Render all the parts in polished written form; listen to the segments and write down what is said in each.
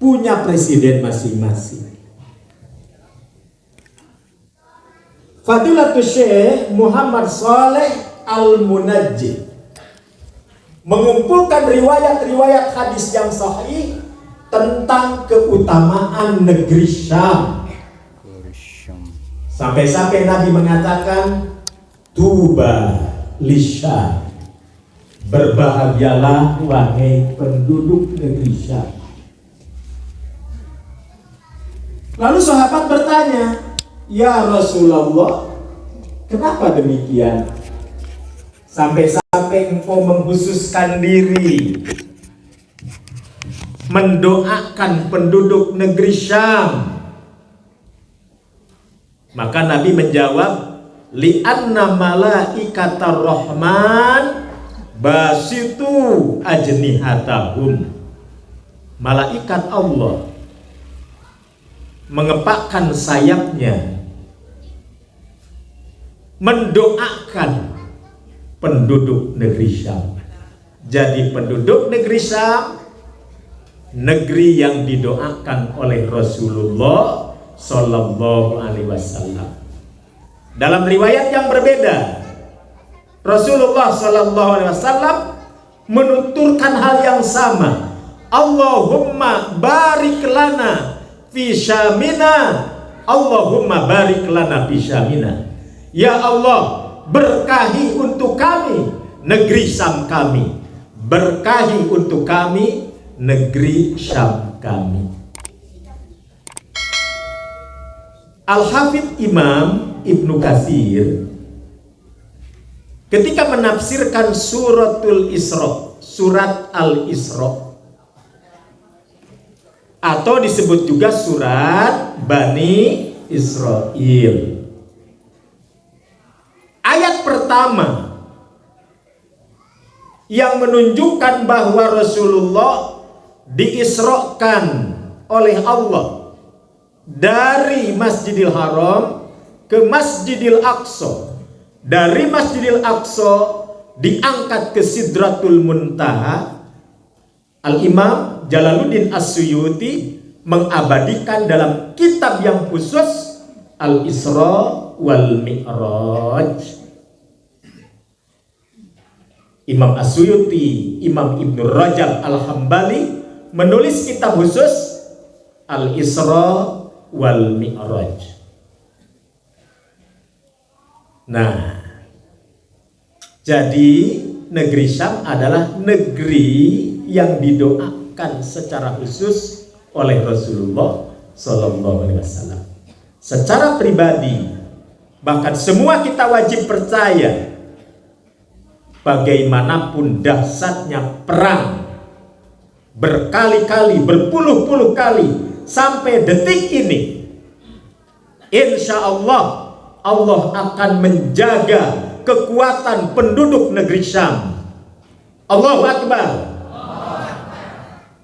punya presiden masing-masing. Fadilatul Syekh Muhammad Saleh Al-Munajjid mengumpulkan riwayat-riwayat hadis yang sahih tentang keutamaan negeri Syam. Sampai-sampai Nabi mengatakan, Tuba lisyam, berbahagialah wahai penduduk negeri Syam. Lalu sahabat bertanya, ya Rasulullah, kenapa demikian? Sampai-sampai engkau mengkhususkan diri mendoakan penduduk negeri Syam. Maka Nabi menjawab, li'anna malaikatar rahman basitu ajnihatahum. Malaikat Allah mengepakkan sayapnya mendoakan penduduk negeri Syam. Jadi penduduk negeri Syam, negeri yang didoakan oleh Rasulullah Sallallahu Alaihi Wasallam. Dalam riwayat yang berbeda, Rasulullah Sallallahu Alaihi Wasallam menuturkan hal yang sama. Allahumma barik lana fi syamina, Allahumma barik lana fi syamina. Ya Allah, berkahi untuk kami negeri Syam kami, berkahi untuk kami negeri Syam kami. Al-Hafidh Imam Ibnu Katsir ketika menafsirkan suratul Isra, surat Al-Isra, atau disebut juga surat Bani Israil, ayat pertama yang menunjukkan bahwa Rasulullah diisrokan oleh Allah dari Masjidil Haram ke Masjidil Aqsa, dari Masjidil Aqsa diangkat ke Sidratul Muntaha. Al-Imam Jalaluddin As-Suyuti mengabadikan dalam kitab yang khusus Al-Isra wal Mi'raj. Imam As-Suyuti, Imam Ibnu Rajab Al-Hambali menulis kitab khusus Al-Isra wal Mi'raj. Nah, jadi negeri Syam adalah negeri yang didoakan secara khusus oleh Rasulullah Sallallahu Alaihi Wasallam. Secara pribadi, bahkan semua kita wajib percaya, bagaimanapun dahsyatnya perang berkali-kali, berpuluh-puluh kali sampai detik ini, insya Allah Allah akan menjaga kekuatan penduduk negeri Syam. Allahu Akbar.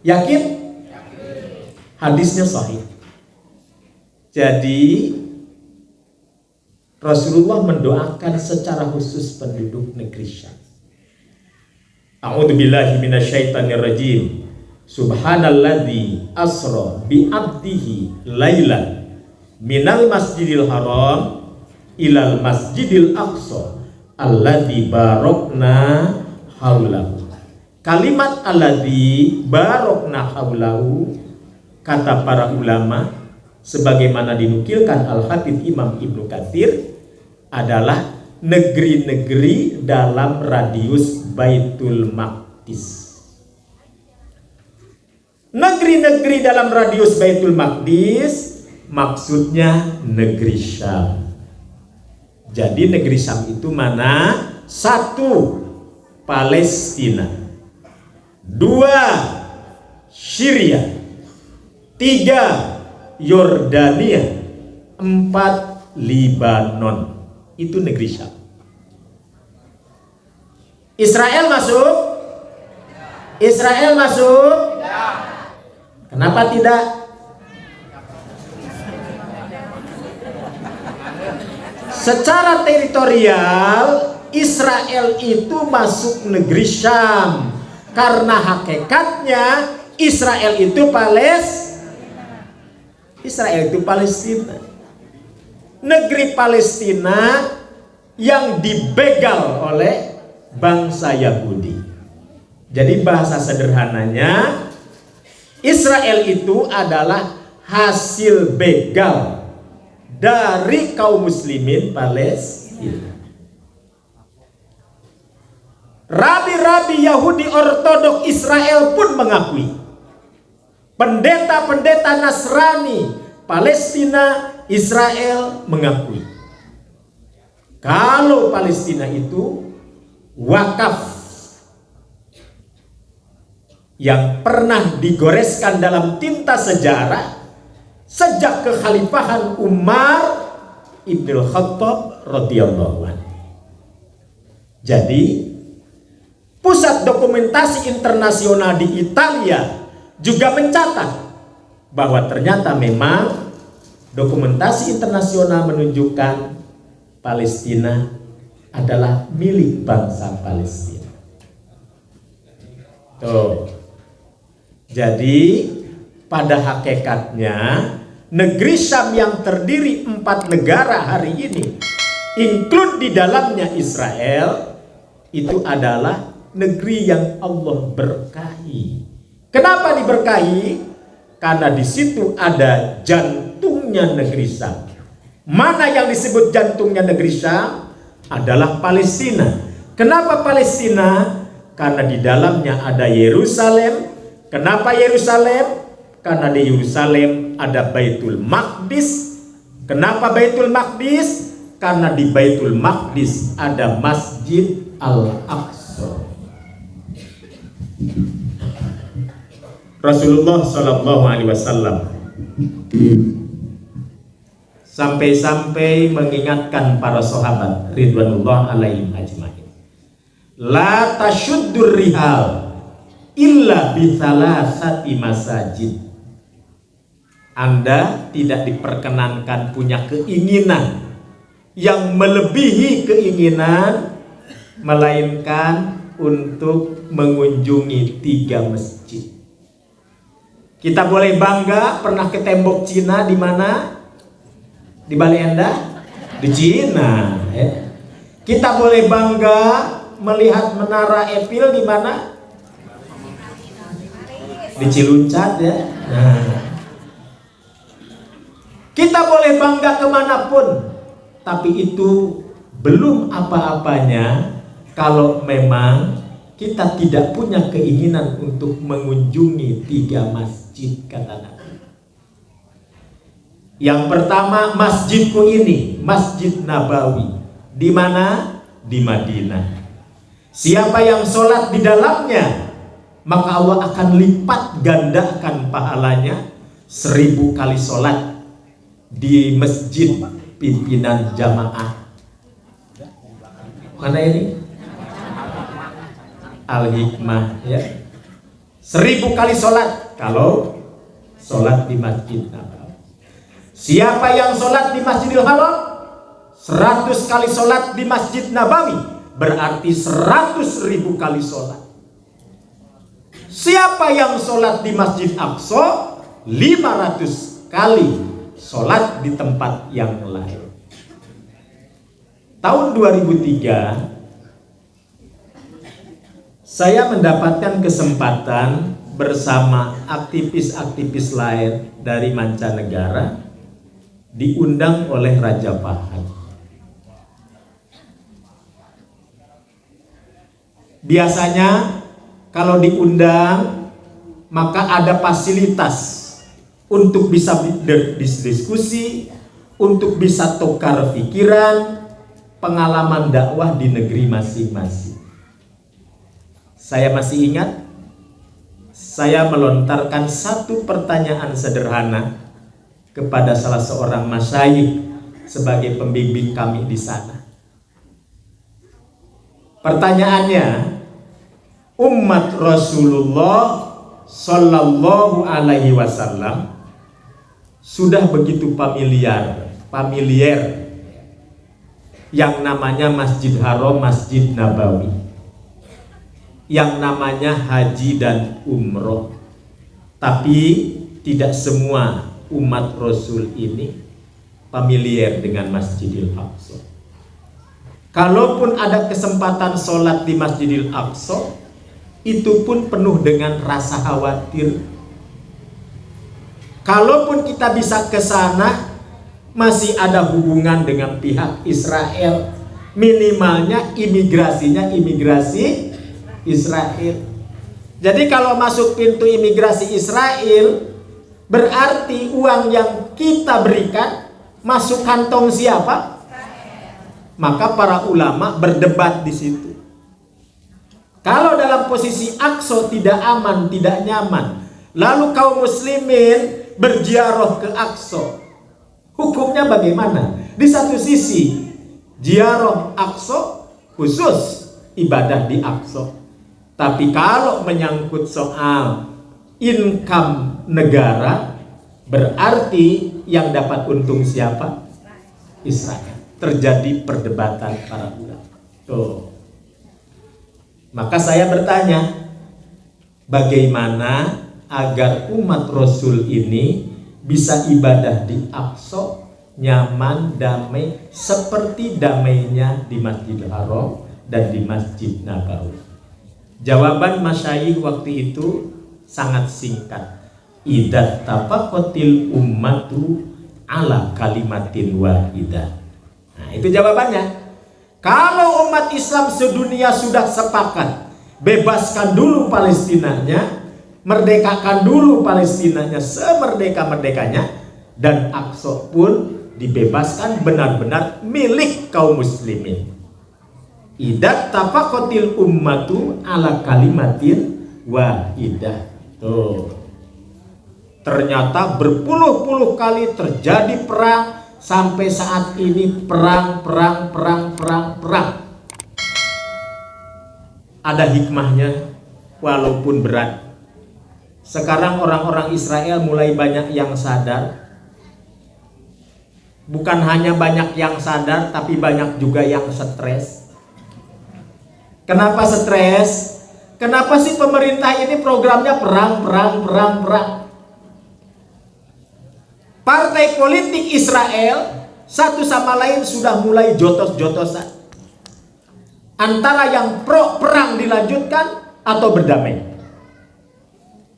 Yakin? Hadisnya sahih. Jadi Rasulullah mendoakan secara khusus penduduk negeri Syam. A'udzubillahi minasyaitonirrajim. Subhanalladzi asra bi 'abdihi lailan minal masjidil haram ilal masjidil aqsa alladzi barokna haulahu. Kalimat alladzi barokna haulahu, kata para ulama sebagaimana dinukilkan Al-Hafidh Imam Ibnu Katsir, adalah negeri-negeri dalam radius Baitul Maqdis. Negeri-negeri dalam radius Baitul Maqdis maksudnya negeri Syam. Jadi negeri Syam itu mana? 1. Palestina, 2. Syria, 3. Yordania, 4. Libanon. Itu negeri Syam. Israel masuk? Israel masuk? Kenapa tidak? Secara teritorial Israel itu masuk negeri Syam, karena hakikatnya Israel itu Palestina. Israel itu Palestina. Negeri Palestina yang dibegal oleh bangsa Yahudi. Jadi bahasa sederhananya, Israel itu adalah hasil begal dari kaum muslimin Palestina. Rabi-rabi Yahudi Ortodok Israel pun mengakui. Pendeta-pendeta Nasrani Palestina, Israel mengakui kalau Palestina itu wakaf yang pernah digoreskan dalam tinta sejarah sejak kekhalifahan Umar Ibn Khattab radhiyallahu anhu. Jadi pusat dokumentasi internasional di Italia juga mencatat bahwa ternyata memang dokumentasi internasional menunjukkan Palestina adalah milik bangsa Palestina. Tuh. Jadi pada hakikatnya negeri Syam yang terdiri 4 negara hari ini, include di dalamnya Israel, itu adalah negeri yang Allah berkahi. Kenapa diberkahi? Karena di situ ada jantungnya negeri Syam. Mana yang disebut jantungnya negeri Syam? Adalah Palestina. Kenapa Palestina? Karena di dalamnya ada Yerusalem. Kenapa Yerusalem? Karena di Yerusalem ada Baitul Maqdis. Kenapa Baitul Maqdis? Karena di Baitul Maqdis ada Masjid Al-Aqsa. Rasulullah Shallallahu Alaihi Wasallam sampai-sampai mengingatkan para sahabat ridwanullah alaihim ajmain, la tasyuddur rihal illa bi thalathati masajid. Anda tidak diperkenankan punya keinginan yang melebihi keinginan, melainkan untuk mengunjungi 3 masjid. Kita boleh bangga pernah ke tembok Cina di mana? Di Bale Endah? Di Cina. Ya. Kita boleh bangga melihat menara Eiffel di mana? Di Ciluncat ya. Nah. Kita boleh bangga kemanapun, tapi itu belum apa-apanya kalau memang kita tidak punya keinginan untuk mengunjungi 3 masjid, kata Nabi. Yang pertama, masjidku ini, Masjid Nabawi. Di mana? Di Madinah. Siapa yang sholat di dalamnya, maka Allah akan lipat gandakan pahalanya 1000 kali sholat di masjid pimpinan jamaah. Mana ini? Al-Hikmah ya. 1000 kali sholat kalau sholat di Masjid Nabawi. Siapa yang sholat di Masjidil Haram 100 kali sholat di Masjid Nabawi, berarti 100.000 kali sholat. Siapa yang sholat di Masjid Aqsa 500 kali sholat di tempat yang lain. Tahun 2003 saya mendapatkan kesempatan bersama aktivis-aktivis lain dari mancanegara diundang oleh Raja Fahad. Biasanya kalau diundang maka ada fasilitas untuk bisa berdiskusi, untuk bisa tukar pikiran, pengalaman dakwah di negeri masing-masing. Saya masih ingat, saya melontarkan satu pertanyaan sederhana kepada salah seorang masyayikh sebagai pembimbing kami di sana. Pertanyaannya, umat Rasulullah Sallallahu Alaihi Wasallam sudah begitu familiar yang namanya Masjid Haram, Masjid Nabawi, yang namanya haji dan umroh, tapi tidak semua umat Rasul ini familiar dengan Masjidil Aqsa. Kalaupun ada kesempatan sholat di Masjidil Aqsa, itu pun penuh dengan rasa khawatir. Kalaupun kita bisa ke sana, masih ada hubungan dengan pihak Israel. Minimalnya imigrasinya imigrasi Israel. Jadi kalau masuk pintu imigrasi Israel, berarti uang yang kita berikan masuk kantong siapa? Maka para ulama berdebat di situ. Kalau dalam posisi Aqsa tidak aman, tidak nyaman, lalu kaum muslimin berziarah ke Aqsa, hukumnya bagaimana? Di satu sisi ziarah Aqsa khusus ibadah di Aqsa. Tapi kalau menyangkut soal income negara, berarti yang dapat untung siapa? Israel. Terjadi perdebatan para ulama. Tuh. Maka saya bertanya, bagaimana agar umat Rasul ini bisa ibadah di Aqsa nyaman, damai, seperti damainya di Masjidil Haram dan di Masjid Nabawi? Jawaban masyayikh waktu itu sangat singkat. Idza tafaqatil ummatu ala kalimatin wahidah. Nah, itu jawabannya. Kalau umat Islam sedunia sudah sepakat, bebaskan dulu Palestinanya, merdekakan dulu Palestinanya semerdeka-merdekanya, dan Aqsa pun dibebaskan benar-benar milik kaum muslimin. Idza tafaqatil ummatu ala kalimatin wahidah. Tuh. Ternyata berpuluh-puluh kali terjadi perang. Sampai saat ini perang. Ada hikmahnya walaupun berat. Sekarang orang-orang Israel mulai banyak yang sadar. Bukan hanya banyak yang sadar, tapi banyak juga yang stres. Kenapa stres? Kenapa sih pemerintah ini programnya perang? Partai politik Israel satu sama lain sudah mulai jotos-jotosan antara yang pro perang dilanjutkan atau berdamai.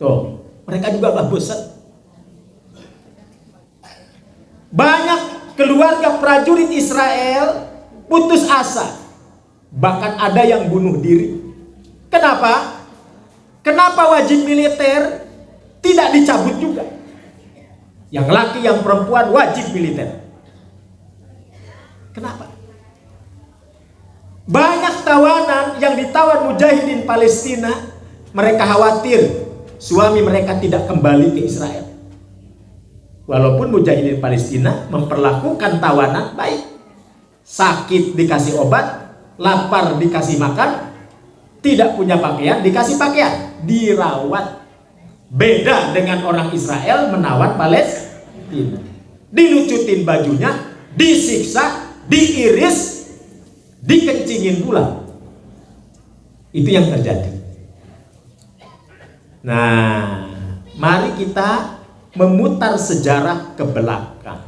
Tuh, mereka juga gak bosan. Banyak keluarga prajurit Israel putus asa, bahkan ada yang bunuh diri. Kenapa? Kenapa wajib militer tidak dicabut juga? Yang laki, yang perempuan wajib militer. Kenapa? Banyak tawanan yang ditawan mujahidin Palestina, mereka khawatir suami mereka tidak kembali ke Israel. Walaupun mujahidin Palestina memperlakukan tawanan baik. Sakit dikasih obat, lapar dikasih makan, tidak punya pakaian dikasih pakaian, dirawat. Beda dengan orang Israel menawan Palestina. Dilucutin bajunya, disiksa, diiris, dikencingin pula. Itu yang terjadi. Nah, mari kita memutar sejarah ke belakang.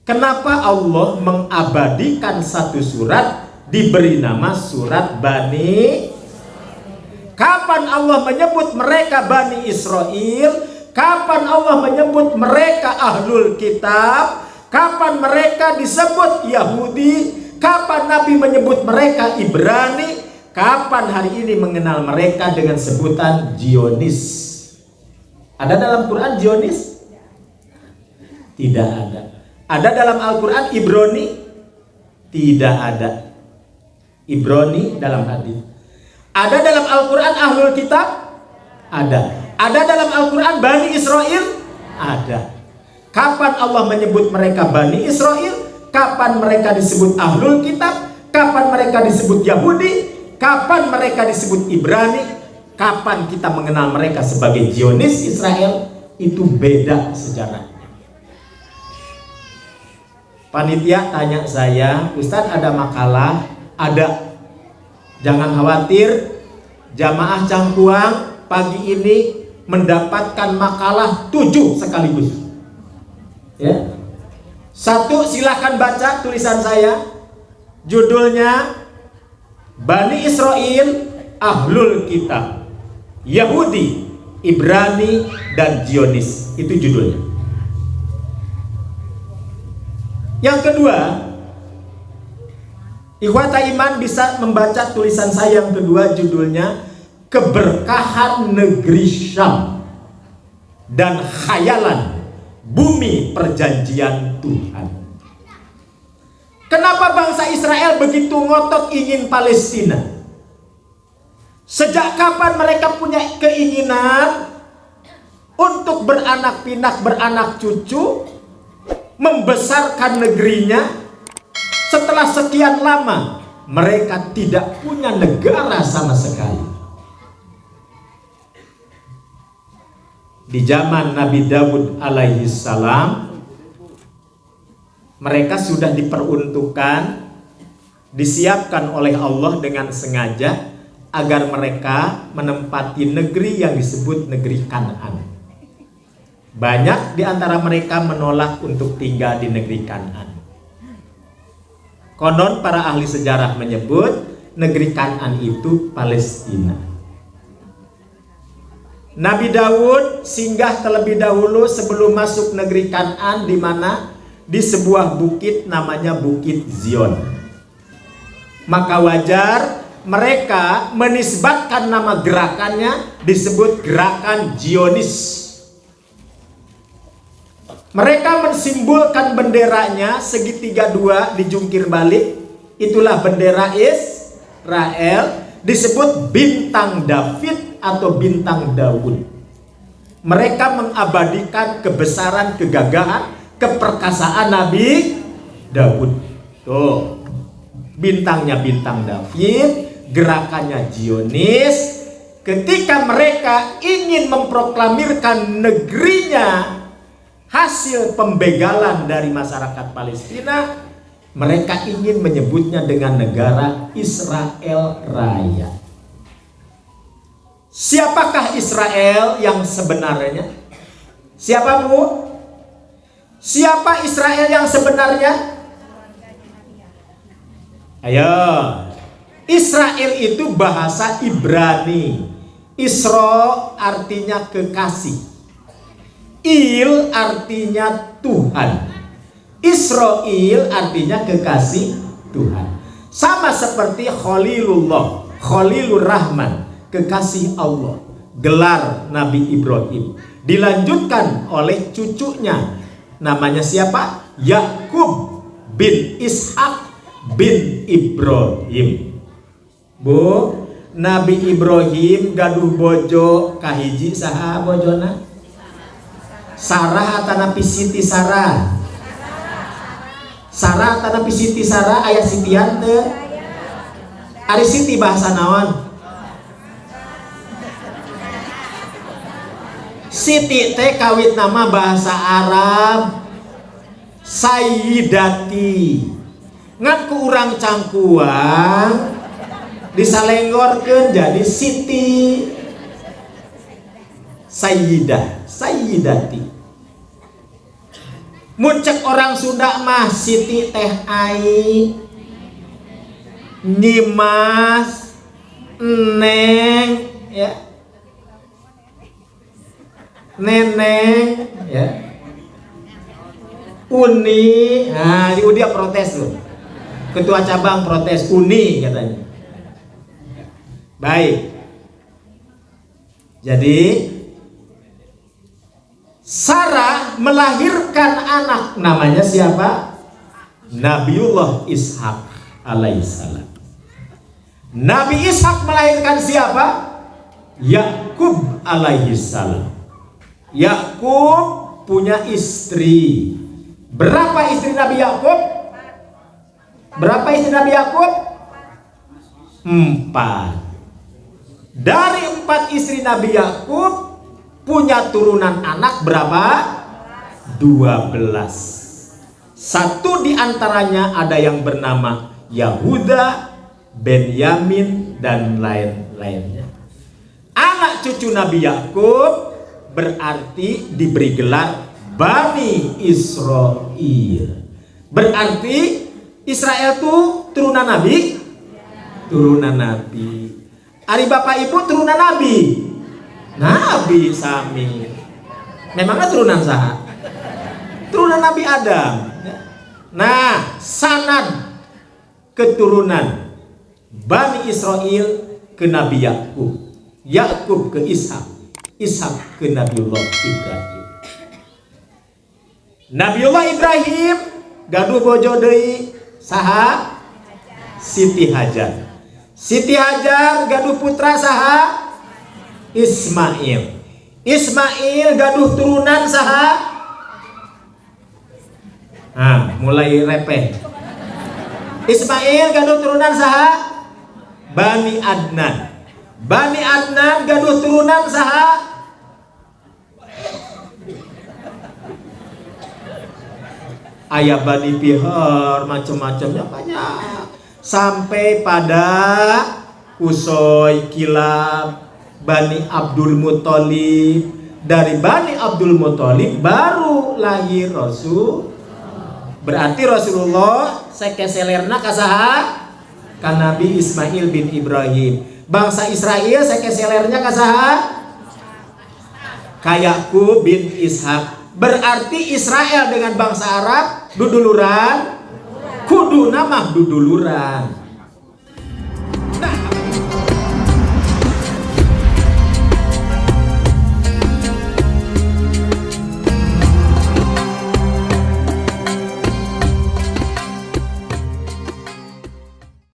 Kenapa Allah mengabadikan satu surat diberi nama surat Bani? Kapan Allah menyebut mereka Bani Israel? Kapan Allah menyebut mereka Ahlul Kitab? Kapan mereka disebut Yahudi? Kapan Nabi menyebut mereka Ibrani? Kapan hari ini mengenal mereka dengan sebutan Zionis? Ada dalam Quran Zionis? Tidak ada. Ada dalam Al-Quran Ibrani? Tidak ada. Ibrani dalam hadis. Ada dalam Al-Quran Ahlul Kitab? Ada. Ada dalam Al-Quran Bani Israel? Ada. Kapan Allah menyebut mereka Bani Israel? Kapan mereka disebut Ahlul Kitab? Kapan mereka disebut Yahudi? Kapan mereka disebut Ibrani? Kapan kita mengenal mereka sebagai Zionis Israel? Itu beda sejarahnya. Panitia tanya saya, Ustadz ada makalah? Ada. Jangan khawatir, jamaah Cangkuang pagi ini mendapatkan makalah 7 sekaligus. Ya. Satu, silahkan baca tulisan saya. Judulnya Bani Israel Ahlul Kitab, Yahudi, Ibrani, dan Zionis. Itu judulnya. Yang kedua, ikhwata iman bisa membaca tulisan saya yang kedua, judulnya Keberkahan Negeri Syam dan Khayalan Bumi Perjanjian Tuhan. Kenapa bangsa Israel begitu ngotot ingin Palestina? Sejak kapan mereka punya keinginan untuk beranak pinak, beranak cucu, membesarkan negerinya? Setelah sekian lama mereka tidak punya negara sama sekali. Di zaman Nabi Daud alaihi salam, mereka sudah diperuntukkan, disiapkan oleh Allah dengan sengaja agar mereka menempati negeri yang disebut negeri Kanaan. Banyak di antara mereka menolak untuk tinggal di negeri Kanaan. Konon para ahli sejarah menyebut negeri Kanaan itu Palestina. Nabi Daud singgah terlebih dahulu sebelum masuk negeri Kanaan, di mana? Di sebuah bukit namanya Bukit Zion. Maka wajar mereka menisbatkan nama gerakannya disebut gerakan Zionis. Mereka mensimbolkan benderanya segitiga dua dijungkir balik. Itulah bendera Israel, disebut bintang David atau bintang Daud. Mereka mengabadikan kebesaran, kegagahan, keperkasaan Nabi Daud. Tuh, bintangnya bintang David, gerakannya Zionis. Ketika mereka ingin memproklamirkan negerinya hasil pembegalan dari masyarakat Palestina, mereka ingin menyebutnya dengan negara Israel Raya. Siapakah Israel yang sebenarnya? Siapa, Bu? Siapa Israel yang sebenarnya? Ayo. Israel itu bahasa Ibrani. Isra artinya kekasih. Il artinya Tuhan. Israel artinya kekasih Tuhan. Sama seperti Khalilullah, Khalilur Rahman, kekasih Allah, gelar Nabi Ibrahim. Dilanjutkan oleh cucunya, namanya siapa? Yakub bin Ishak bin Ibrahim. Bu, Nabi Ibrahim gaduh bojo kahiji saha bojona? Sarah atanapi Siti Sarah? Sarah atanapi Siti Sarah aya Sitian teu? Ari Siti bahasa naon? Siti teh kawit nama bahasa Arab Sayyidati. Ngan ku urang cangkuang disalenggorkeun jadi Siti. Sayyidah, Sayyidati. Muncek orang Sunda mah Siti teh ai, Nyimas, Neng, ya, Neneng, ya, Uni. Nah, di Udia protes loh. Ketua cabang protes, Uni katanya. Baik. Jadi Sarah melahirkan anak, namanya siapa? Nabiullah Ishak alaihissalam. Nabi Ishak melahirkan siapa? Yakub alaihissalam. Yakub punya istri. Berapa istri Nabi Yakub? Berapa istri Nabi Yakub? 4. Dari 4 istri Nabi Yakub punya turunan anak berapa? 12. Satu di antaranya ada yang bernama Yahuda, Benyamin, dan lain-lainnya. Anak cucu Nabi Yakub berarti diberi gelar Bani Israil. Berarti Israel tuh turunan Nabi? Turunan Nabi. Ari bapak ibu turunan Nabi? Nabi sami. Memangnya turunan saha? Turunan Nabi Adam. Nah, sanad keturunan Bani Israil ke Nabi Yakub, Yakub ke Ishak, Ishak ke Nabiullah Ibrahim. Nabiullah Ibrahim gaduh bojo deui saha? Siti Hajar. Siti Hajar gaduh putra saha? Ismail. Ismail gaduh turunan saha? Nah, mulai repeh. Ismail gaduh turunan saha? Bani Adnan. Bani Adnan gaduh turunan saha? Ayah Bani Pihar, macam-macamnya banyak. Sampai pada Kusoy, Kilab, Bani Abdul Muthalib. Dari Bani Abdul Muthalib baru lahir Rasul. Berarti Rasulullah sekeselerna kasaha? Ka Nabi Ismail bin Ibrahim. Bangsa Israel sekeselernya kasaha? Ka Yakub bin Ishak. Berarti Israel dengan bangsa Arab duduluran, kudu nama duduluran.